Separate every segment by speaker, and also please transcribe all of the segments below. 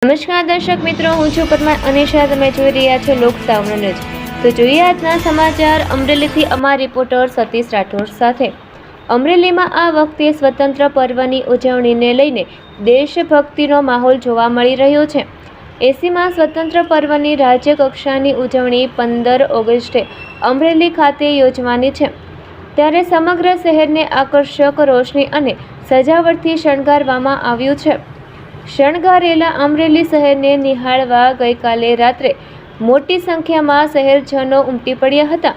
Speaker 1: નમસ્કાર દર્શક મિત્રો, હું છું પદ્મા અનિશા. તમે જોઈ રહ્યા છો લોકસાવનો ન્યૂઝ. તો જોઈએ આજના સમાચાર. અમરેલીથી અમારા રિપોર્ટર સતીશ રાઠોડ સાથે. અમરેલીમાં આ વખતે સ્વતંત્ર પર્વની ઉજવણીને લઈને દેશભક્તિનો માહોલ જોવા મળી રહ્યો છે. 80માં સ્વતંત્ર પર્વની રાજ્ય કક્ષાની ઉજવણી 15 ઓગસ્ટે અમરેલી ખાતે યોજવાની છે. ત્યારે સમગ્ર શહેરને આકર્ષક રોશની અને સજાવટથી શણગારવામાં આવ્યું છે. શણગારેલા અમરેલી શહેરને નિહાળવા ગઈકાલે રાત્રે મોટી સંખ્યામાં શહેરજનો ઉમટી પડ્યા હતા.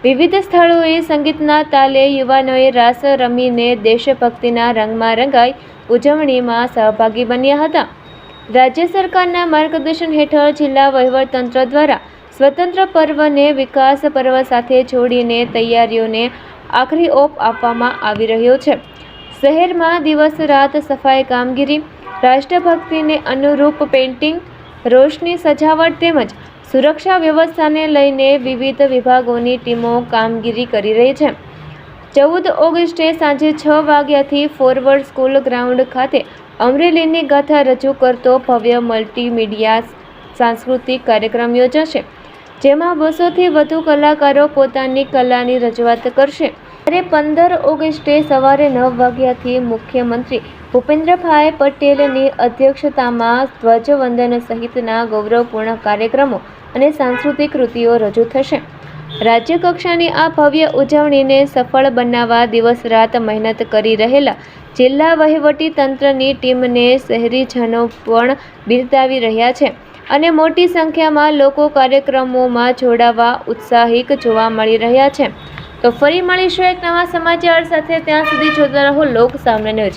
Speaker 1: વિવિધ સ્થળોએ સંગીતના તાલે યુવાનોએ રાસ રમીને દેશભક્તિના રંગમાં રંગાઈ ઉજવણીમાં સહભાગી બન્યા હતા. રાજ્ય સરકારના માર્ગદર્શન હેઠળ જિલ્લા વહીવટતંત્ર દ્વારા સ્વતંત્ર પર્વને વિકાસ પર્વ સાથે જોડીને તૈયારીઓને આખરી ઓપ આપવામાં આવી રહ્યો છે. શહેરમાં દિવસ રાત સફાઈ કામગીરી, રાષ્ટ્રભક્તિને અનુરૂપ પેઇન્ટિંગ, રોશની સજાવટ તેમજ સુરક્ષા વ્યવસ્થાને લઈને વિવિધ વિભાગોની ટીમો કામગીરી કરી રહી છે. 14 ઓગસ્ટે સાંજે 6 વાગ્યાથી ફોરવર્ડ સ્કૂલ ગ્રાઉન્ડ ખાતે અમરેલીની ગાથા રજૂ કરતો ભવ્ય મલ્ટીમીડિયા સાંસ્કૃતિક કાર્યક્રમ યોજાશે, જેમાં 200થી વધુ કલાકારો પોતાની કલાની રજૂઆત કરશે. ત્યારે 15 ઓગસ્ટે સવારે 9 વાગ્યાથી મુખ્યમંત્રી ભૂપેન્દ્રભાઈ પટેલની અધ્યક્ષતામાં ધ્વજવંદન સહિતના ગૌરવપૂર્ણ કાર્યક્રમો અને સાંસ્કૃતિક કૃતિઓ રજૂ થશે. રાજ્ય કક્ષાની આ ભવ્ય ઉજવણીને સફળ બનાવવા દિવસ રાત મહેનત કરી રહેલા જિલ્લા વહીવટી તંત્રની ટીમને શહેરીજનો પણ બિરદાવી રહ્યા છે અને મોટી સંખ્યામાં લોકો કાર્યક્રમોમાં જોડાવા ઉત્સાહિત જોવા મળી રહ્યા છે. તો ફરી મળીશું એક નવા સમાચાર સાથે. ત્યાં સુધી જોતા રહો લોકસાવનો ન્યૂઝ.